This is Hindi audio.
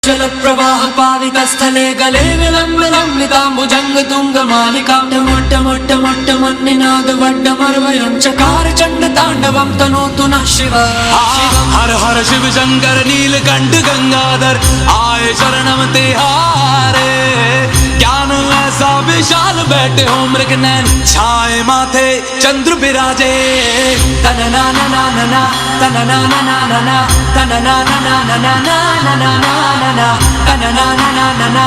जलप्रवाह पाविकस्थले गले विलम्बिताम्बुजङ्ग तुङ्गमालिकां टमट्टमट्टमट्टमन्निनादवड्डमर्वयं चकार चण्डताण्डवं तनोतु नः शिवः। हर हर शिव शंकर नीलकंठ गंगाधर आए शरणम तिहारे। ज्ञान ऐसा विशाल बैठे हो मृगनयन छाए माथे चंद्र विराजे। तनना ना ना ना ना तनना ना ना ना ना तनना ना ना ना ना ना ना ना ना तनना ना ना ना ना।